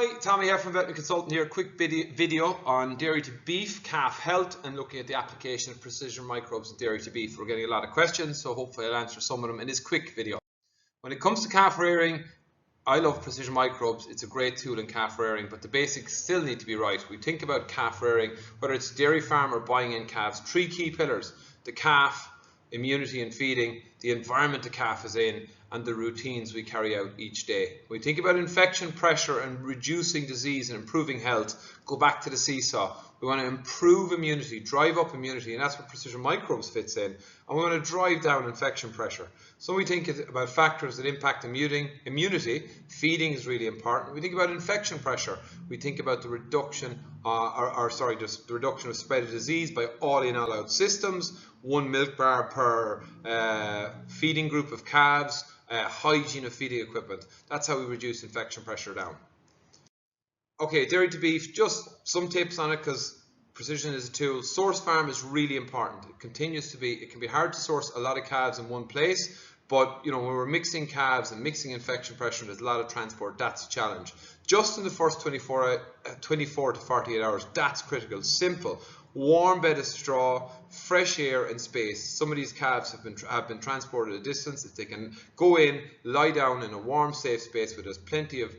Hi, Tommy here from Veterinary Consultant here. Quick video on dairy to beef, calf health, and looking at the application of precision microbes in dairy to beef. We're getting a lot of questions, so hopefully I'll answer some of them in this quick video. When it comes to calf rearing, I love precision microbes. It's a great tool in calf rearing, but the basics still need to be right. We think about calf rearing, whether it's dairy farm or buying in calves, three key pillars: the calf, immunity and feeding, the environment the calf is in, and the routines we carry out each day. When we think about infection pressure and reducing disease and improving health, go back to the seesaw. We want to improve immunity, drive up immunity, and that's where precision microbes fits in. And we want to drive down infection pressure. So we think about factors that impact immunity. Feeding is really important. We think about infection pressure. We think about the reduction, the reduction of spread of disease by all in, all out systems. 1 milk bar per feeding group of calves. Hygiene of feeding equipment. That's how we reduce infection pressure down. Okay, dairy to beef, just some tips on it because precision is a tool. Source farm is really important. It continues to be. It can be hard to source a lot of calves in one place, but when we're mixing calves and mixing infection pressure, there's a lot of transport. That's a challenge. Just in the first 24 to 48 hours, that's critical. Simple. Warm bed of straw, fresh air and space. Some of these calves have been transported a distance. If they can go in, lie down in a warm, safe space where there's plenty of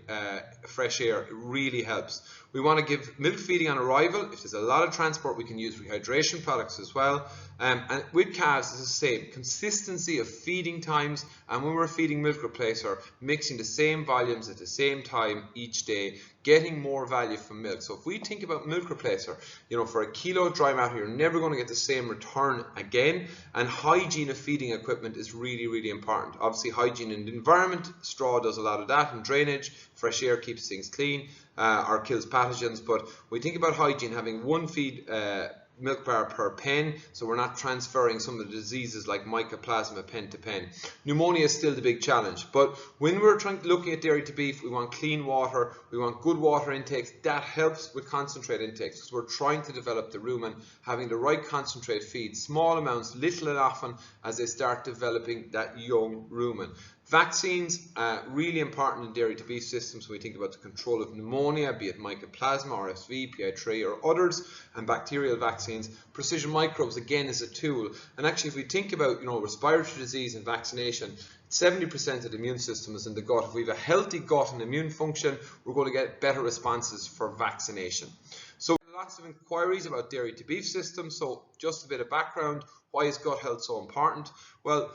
fresh air, it really helps. We want to give milk feeding on arrival. If there's a lot of transport, we can use rehydration products as well. And with calves, it's the same. Consistency of feeding times, and when we're feeding milk replacer, mixing the same volumes at the same time each day, getting more value from milk. So if we think about milk replacer, for a kilo of dry matter, you're never going to get the same return again. And hygiene of feeding equipment is really, really important. Obviously, hygiene in the environment, straw does a lot of that, and drainage, fresh air keeps things clean or kills pathogens. But we think about hygiene, having one feed milk bar per pen, so we're not transferring some of the diseases like mycoplasma pen to pen. Pneumonia is still the big challenge, but when we're looking at dairy to beef, we want clean water, we want good water intakes. That helps with concentrate intakes because we're trying to develop the rumen, having the right concentrate feed, small amounts, little and often, as they start developing that young rumen. Vaccines, really important in dairy to beef systems when we think about the control of pneumonia, be it mycoplasma, RSV, PI3 or others, and bacterial vaccines. Precision microbes again is a tool, and actually if we think about respiratory disease and vaccination, 70% of the immune system is in the gut. If we have a healthy gut and immune function, we're going to get better responses for vaccination. So lots of inquiries about dairy to beef systems. So just a bit of background, why is gut health so important? Well,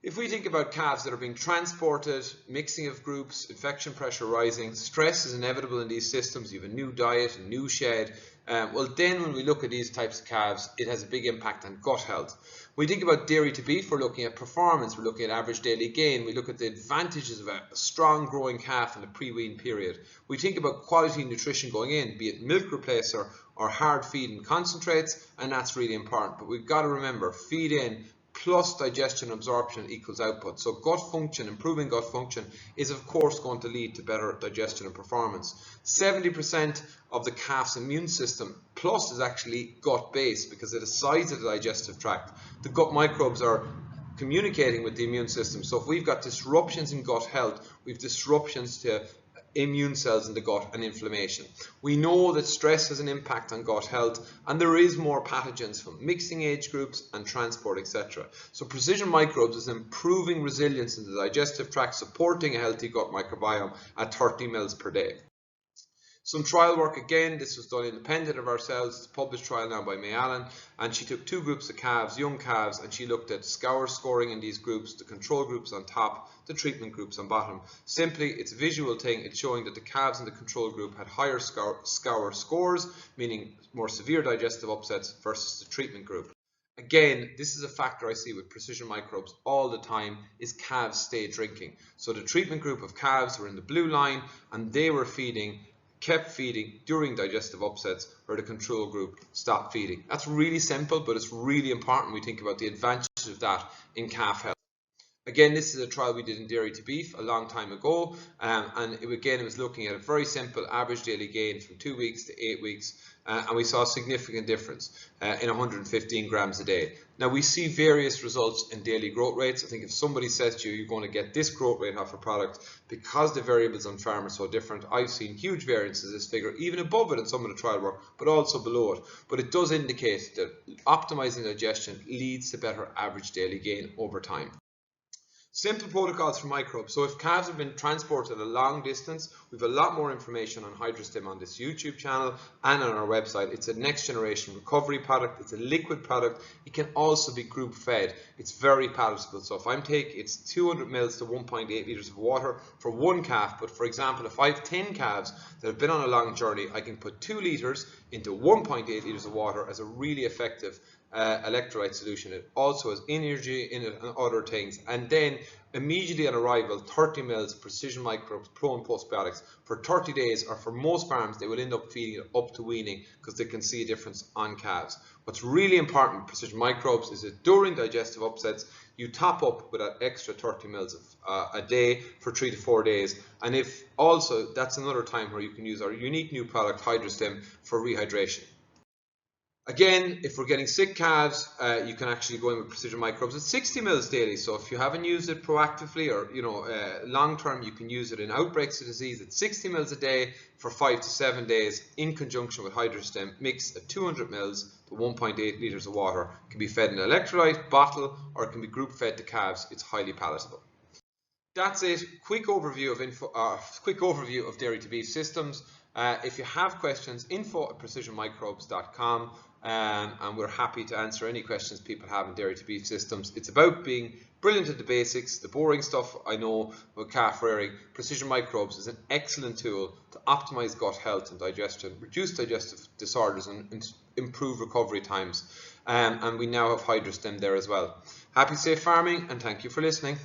if we think about calves that are being transported, mixing of groups, infection pressure rising, stress is inevitable in these systems. You have a new diet, a new shed. Well, then when we look at these types of calves, it has a big impact on gut health. When we think about dairy to beef, we're looking at performance, we're looking at average daily gain, we look at the advantages of a strong growing calf in the pre-wean period. We think about quality nutrition going in, be it milk replacer or hard feed and concentrates, and that's really important. But we've got to remember, feed in plus digestion absorption equals output. So gut function, improving gut function is of course going to lead to better digestion and performance. 70% of the calf's immune system plus is actually gut based because of the size of the digestive tract. The gut microbes are communicating with the immune system. So if we've got disruptions in gut health, we've disruptions to immune cells in the gut and inflammation. We know that stress has an impact on gut health, and there is more pathogens from mixing age groups and transport, etc. So precision microbes is improving resilience in the digestive tract, supporting a healthy gut microbiome at 30 mils per day. Some trial work again, this was done independent of ourselves. It's a published trial now by May Allen, and she took two groups of calves, young calves, and she looked at scour scoring in these groups, the control groups on top, the treatment groups on bottom. Simply, it's a visual thing. It's showing that the calves in the control group had higher scour scores, meaning more severe digestive upsets versus the treatment group. Again, this is a factor I see with precision microbes all the time, is calves stay drinking. So the treatment group of calves were in the blue line, and they were kept feeding during digestive upsets, where the control group stopped feeding. That's really simple, but it's really important we think about the advantages of that in calf health. Again, this is a trial we did in dairy to beef a long time ago, and it was looking at a very simple average daily gain from 2 weeks to 8 weeks, and we saw a significant difference in 115 grams a day. Now, we see various results in daily growth rates. I think if somebody says to you, you're going to get this growth rate off a product, because the variables on farm are so different, I've seen huge variances in this figure, even above it in some of the trial work, but also below it. But it does indicate that optimizing digestion leads to better average daily gain over time. Simple protocols for microbes. So if calves have been transported a long distance, we have a lot more information on HydroStim on this YouTube channel and on our website. It's a next generation recovery product. It's a liquid product. It can also be group fed. It's very palatable. So if I'm taking, it's 200 mils to 1.8 liters of water for one calf. But for example, if I have 10 calves that have been on a long journey, I can put 2 liters into 1.8 liters of water as a really effective electrolyte solution. It also has energy in it and other things. And then immediately on arrival, 30 mils precision microbes, pro and postbiotics for 30 days, or for most farms, they will end up feeding it up to weaning because they can see a difference on calves. What's really important with precision microbes is that during digestive upsets, you top up with that extra 30 mils a day for 3 to 4 days. And if also, that's another time where you can use our unique new product, HydroStim, for rehydration. Again, if we're getting sick calves, you can actually go in with precision microbes at 60 mils daily. So if you haven't used it proactively or long term, you can use it in outbreaks of disease at 60 mils a day for 5 to 7 days in conjunction with HydroStim. Mix at 200 mils to 1.8 liters of water. It can be fed in an electrolyte bottle, or it can be group fed to calves. It's highly palatable. That's it. Quick overview of dairy to beef systems. If you have questions, info@precisionmicrobes.com, and we're happy to answer any questions people have in dairy to beef systems. It's about being brilliant at the basics, the boring stuff I know with calf rearing. Precision Microbes is an excellent tool to optimize gut health and digestion, reduce digestive disorders, and improve recovery times. And we now have HydroStim there as well. Happy safe farming, and thank you for listening.